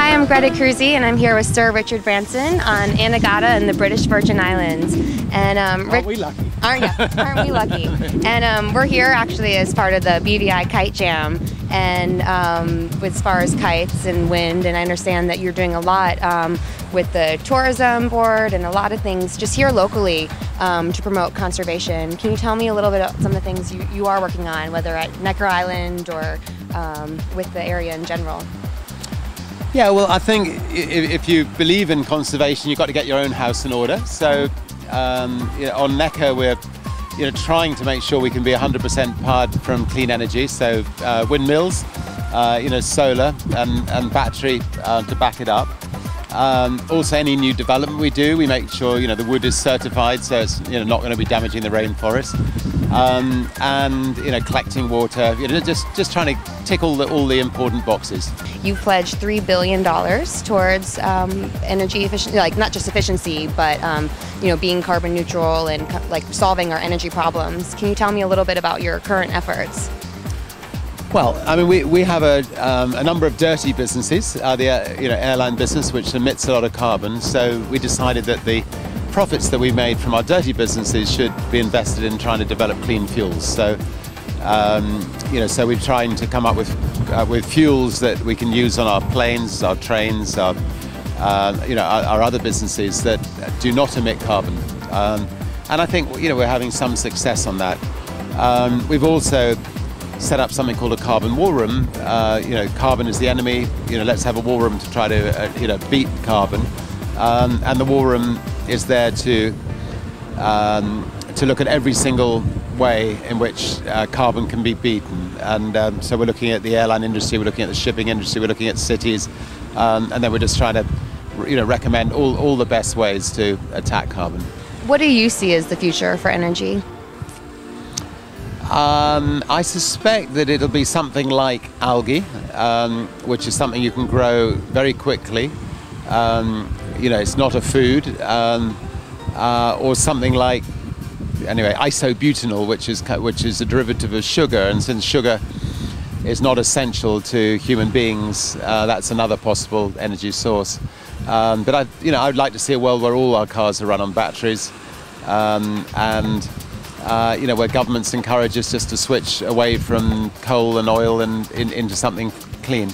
Hi, I'm Gretta Kruesi, and I'm here with Sir Richard Branson on Anegada in the British Virgin Islands. And aren't we lucky? Aren't we lucky? And we're here actually as part of the BVI Kite Jam, and as far as kites and wind, and I understand that you're doing a lot with the tourism board and a lot of things just here locally to promote conservation. Can you tell me a little bit about some of the things you are working on, whether at Necker Island or with the area in general? Yeah, well, I think if you believe in conservation, you've got to get your own house in order. So on Necker, we're trying to make sure we can be 100% powered from clean energy. So windmills, solar and battery to back it up. Also, any new development we do, we make sure the wood is certified, so it's not going to be damaging the rainforest. And collecting water, just trying to tick all the important boxes. You pledged $3 billion towards energy efficiency, like not just efficiency, but being carbon neutral and like solving our energy problems. Can you tell me a little bit about your current efforts? Well, I mean, we have a number of dirty businesses, the airline business, which emits a lot of carbon. So we decided that the profits that we made from our dirty businesses should be invested in trying to develop clean fuels. So, so we're trying to come up with fuels that we can use on our planes, our trains, our other businesses that do not emit carbon. And I think we're having some success on that. We've also set up something called a carbon war room. Carbon is the enemy. Let's have a war room to try to beat carbon. And the war room is there to look at every single way in which carbon can be beaten. And so we're looking at the airline industry, we're looking at the shipping industry, we're looking at cities, and then we're just trying to recommend all the best ways to attack carbon. What do you see as the future for energy? I suspect that it'll be something like algae, which is something you can grow very quickly. It's not a food, or something like, isobutanol, which is a derivative of sugar. And since sugar is not essential to human beings, that's another possible energy source. But I'd like to see a world where all our cars are run on batteries, where governments encourage us just to switch away from coal and oil and into something clean.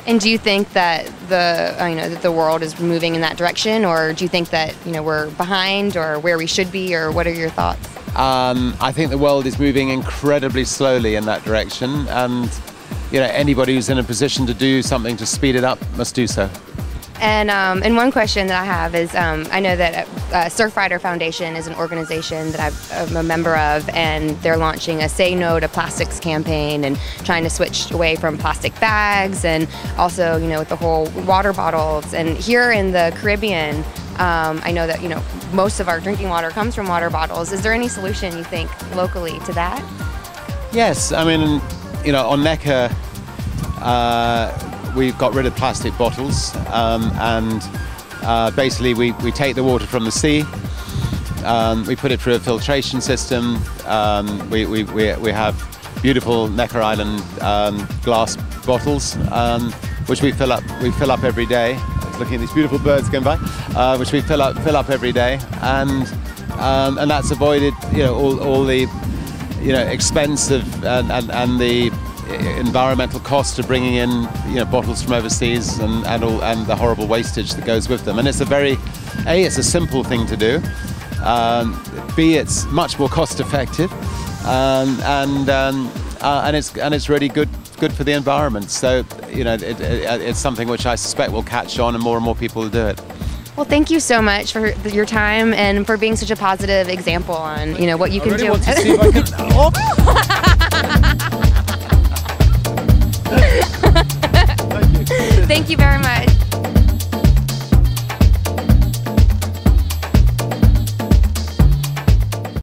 And do you think that the world is moving in that direction, or do you think that we're behind, or where we should be, or what are your thoughts? I think the world is moving incredibly slowly in that direction, and anybody who's in a position to do something to speed it up must do so. And one question that I have is, I know that Surfrider Foundation is an organization that I'm a member of, and they're launching a Say No to Plastics campaign and trying to switch away from plastic bags, and also, with the whole water bottles. And here in the Caribbean, I know that, most of our drinking water comes from water bottles. Is there any solution, you think, locally to that? Yes, I mean, on Necker, we've got rid of plastic bottles, and basically we take the water from the sea, we put it through a filtration system. We have beautiful Necker Island glass bottles, which we fill up every day. I was looking at these beautiful birds going by, which we fill up every day, and that's avoided all the expensive and the environmental cost of bringing in bottles from overseas and the horrible wastage that goes with them. And it's it's a simple thing to do. B, it's much more cost effective, and it's really good for the environment. So it's something which I suspect will catch on, and more people will do it. Well, thank you so much for your time and for being such a positive example on what you can do. Want to see if I can...